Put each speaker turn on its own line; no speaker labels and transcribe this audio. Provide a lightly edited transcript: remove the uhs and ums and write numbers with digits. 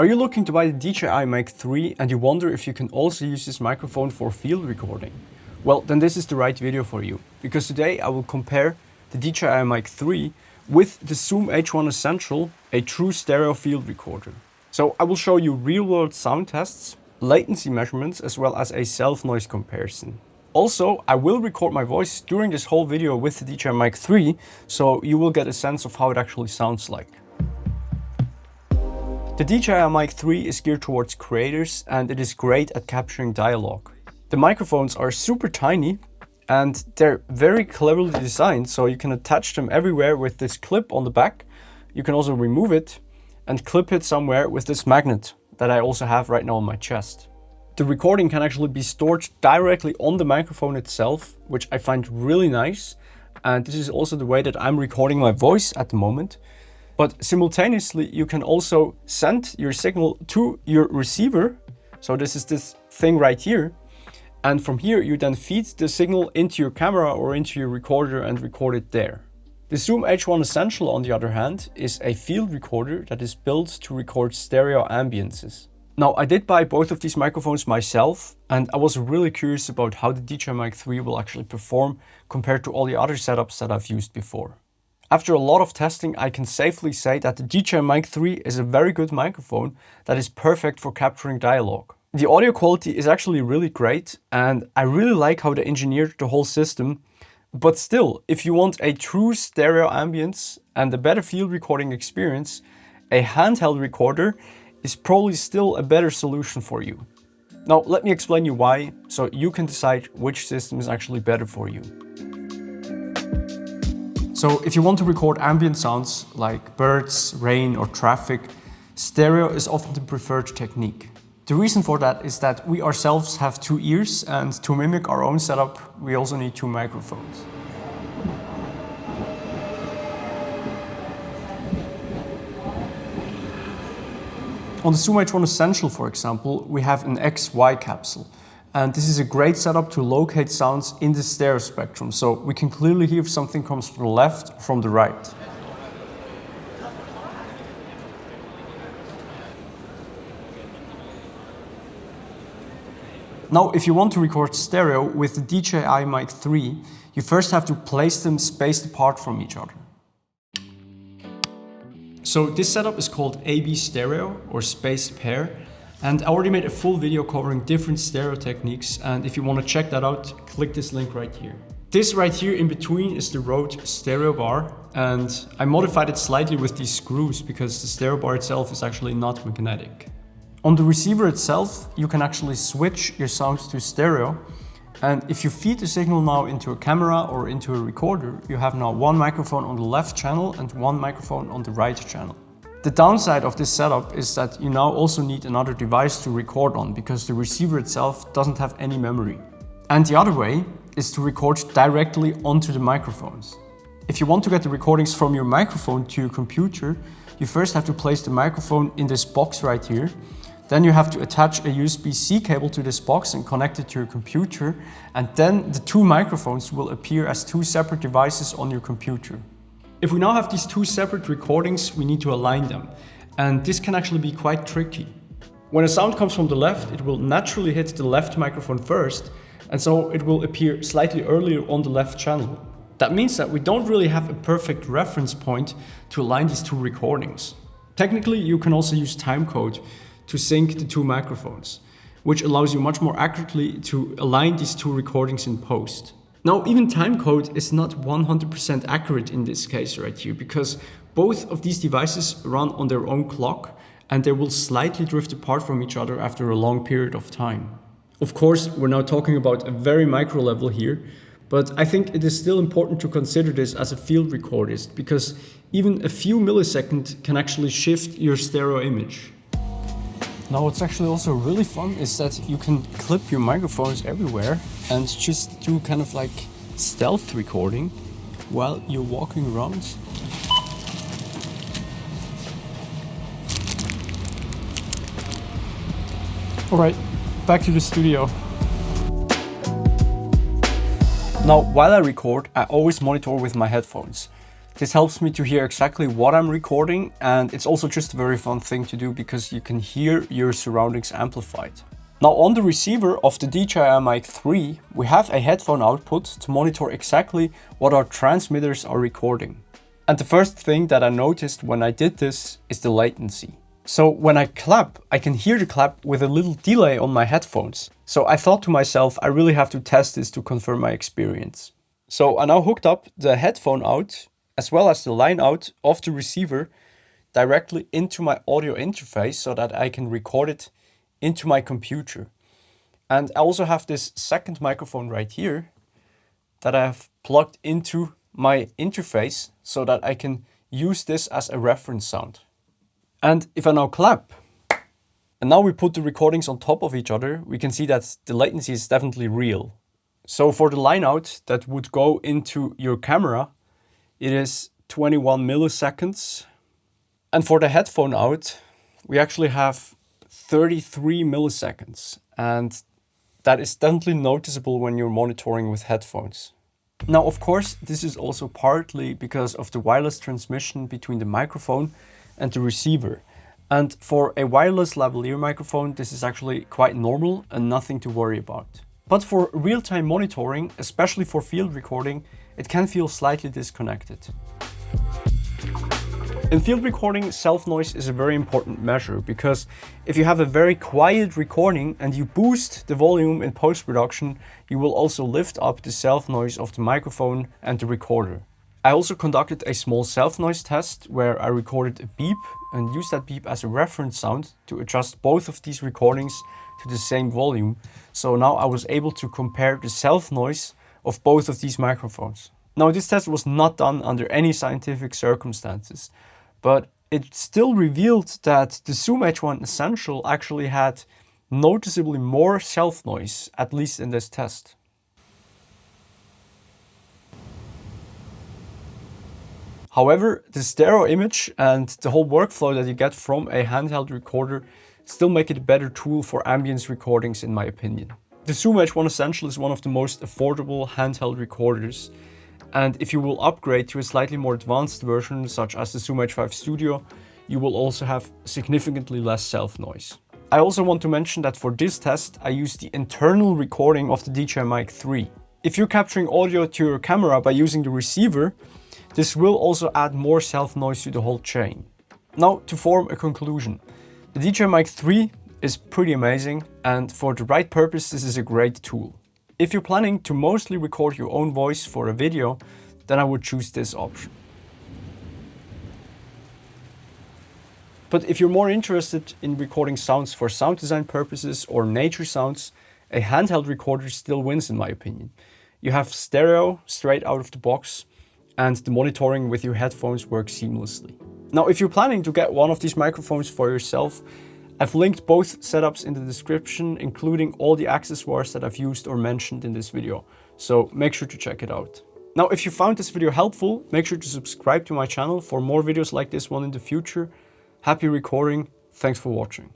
Are you looking to buy the DJI Mic 3 and you wonder if you can also use this microphone for field recording? Well, then this is the right video for you, because today I will compare the DJI Mic 3 with the Zoom H1essential, a true stereo field recorder. So I will show you real-world sound tests, latency measurements, as well as a self-noise comparison. Also, I will record my voice during this whole video with the DJI Mic 3, so you will get a sense of how it actually sounds like. The DJI Mic 3 is geared towards creators and it is great at capturing dialogue. The microphones are super tiny and they're very cleverly designed, so you can attach them everywhere with this clip on the back. You can also remove it and clip it somewhere with this magnet that I also have right now on my chest. The recording can actually be stored directly on the microphone itself, which I find really nice. And this is also the way that I'm recording my voice at the moment. But simultaneously, you can also send your signal to your receiver. So this is this thing right here. And from here, you then feed the signal into your camera or into your recorder and record it there. The Zoom H1essential, on the other hand, is a field recorder that is built to record stereo ambiences. Now, I did buy both of these microphones myself, and I was really curious about how the DJI Mic 3 will actually perform compared to all the other setups that I've used before. After a lot of testing, I can safely say that the DJI Mic 3 is a very good microphone that is perfect for capturing dialogue. The audio quality is actually really great, and I really like how they engineered the whole system. But still, if you want a true stereo ambience and a better field recording experience, a handheld recorder is probably still a better solution for you. Now, let me explain you why, so you can decide which system is actually better for you. So if you want to record ambient sounds like birds, rain, or traffic, stereo is often the preferred technique. The reason for that is that we ourselves have two ears, and to mimic our own setup, we also need two microphones. On the Zoom H1essential, for example, we have an XY capsule. And this is a great setup to locate sounds in the stereo spectrum, so we can clearly hear if something comes from the left or from the right. Now, if you want to record stereo with the DJI Mic 3, you first have to place them spaced apart from each other. So this setup is called AB stereo, or spaced pair. And I already made a full video covering different stereo techniques, and if you want to check that out, click this link right here. This right here in between is the Rode stereo bar, and I modified it slightly with these screws because the stereo bar itself is actually not magnetic. On the receiver itself, you can actually switch your sound to stereo, and if you feed the signal now into a camera or into a recorder, you have now one microphone on the left channel and one microphone on the right channel. The downside of this setup is that you now also need another device to record on because the receiver itself doesn't have any memory. And the other way is to record directly onto the microphones. If you want to get the recordings from your microphone to your computer, you first have to place the microphone in this box right here. Then you have to attach a USB-C cable to this box and connect it to your computer. And then the two microphones will appear as two separate devices on your computer. If we now have these two separate recordings, we need to align them. And this can actually be quite tricky. When a sound comes from the left, it will naturally hit the left microphone first, and so it will appear slightly earlier on the left channel. That means that we don't really have a perfect reference point to align these two recordings. Technically, you can also use timecode to sync the two microphones, which allows you much more accurately to align these two recordings in post. Now, even timecode is not 100% accurate in this case right here, because both of these devices run on their own clock and they will slightly drift apart from each other after a long period of time. Of course, we're now talking about a very micro level here, but I think it is still important to consider this as a field recordist, because even a few milliseconds can actually shift your stereo image. Now, what's actually also really fun is that you can clip your microphones everywhere and just do kind of like stealth recording while you're walking around. All right, back to the studio. Now, while I record, I always monitor with my headphones. This helps me to hear exactly what I'm recording, and it's also just a very fun thing to do because you can hear your surroundings amplified. Now on the receiver of the DJI Mic 3, we have a headphone output to monitor exactly what our transmitters are recording. And the first thing that I noticed when I did this is the latency. So when I clap, I can hear the clap with a little delay on my headphones. So I thought to myself, I really have to test this to confirm my experience. So I now hooked up the headphone out as well as the line out of the receiver directly into my audio interface so that I can record it into my computer. And I also have this second microphone right here that I have plugged into my interface so that I can use this as a reference sound. And if I now clap, and now we put the recordings on top of each other, we can see that the latency is definitely real. So for the line out that would go into your camera, it is 21 milliseconds. And for the headphone out, we actually have 33 milliseconds. And that is definitely noticeable when you're monitoring with headphones. Now, of course, this is also partly because of the wireless transmission between the microphone and the receiver. And for a wireless lavalier microphone, this is actually quite normal and nothing to worry about. But for real-time monitoring, especially for field recording, it can feel slightly disconnected. In field recording, self-noise is a very important measure because if you have a very quiet recording and you boost the volume in post-production, you will also lift up the self-noise of the microphone and the recorder. I also conducted a small self-noise test where I recorded a beep and used that beep as a reference sound to adjust both of these recordings to the same volume. So now I was able to compare the self-noise of both of these microphones. Now this test was not done under any scientific circumstances, but it still revealed that the Zoom H1essential actually had noticeably more self-noise, at least in this test. However, the stereo image and the whole workflow that you get from a handheld recorder still make it a better tool for ambience recordings in my opinion. The Zoom H1essential is one of the most affordable handheld recorders, and if you will upgrade to a slightly more advanced version such as the Zoom H5 Studio, you will also have significantly less self-noise. I also want to mention that for this test I used the internal recording of the DJI Mic 3. If you're capturing audio to your camera by using the receiver, this will also add more self-noise to the whole chain. Now to form a conclusion. The DJI Mic 3 is pretty amazing, and for the right purpose this is a great tool. If you're planning to mostly record your own voice for a video, then I would choose this option. But if you're more interested in recording sounds for sound design purposes or nature sounds, a handheld recorder still wins in my opinion. You have stereo straight out of the box, and the monitoring with your headphones works seamlessly. Now, if you're planning to get one of these microphones for yourself, I've linked both setups in the description, including all the accessories that I've used or mentioned in this video. So make sure to check it out. Now, if you found this video helpful, make sure to subscribe to my channel for more videos like this one in the future. Happy recording. Thanks for watching.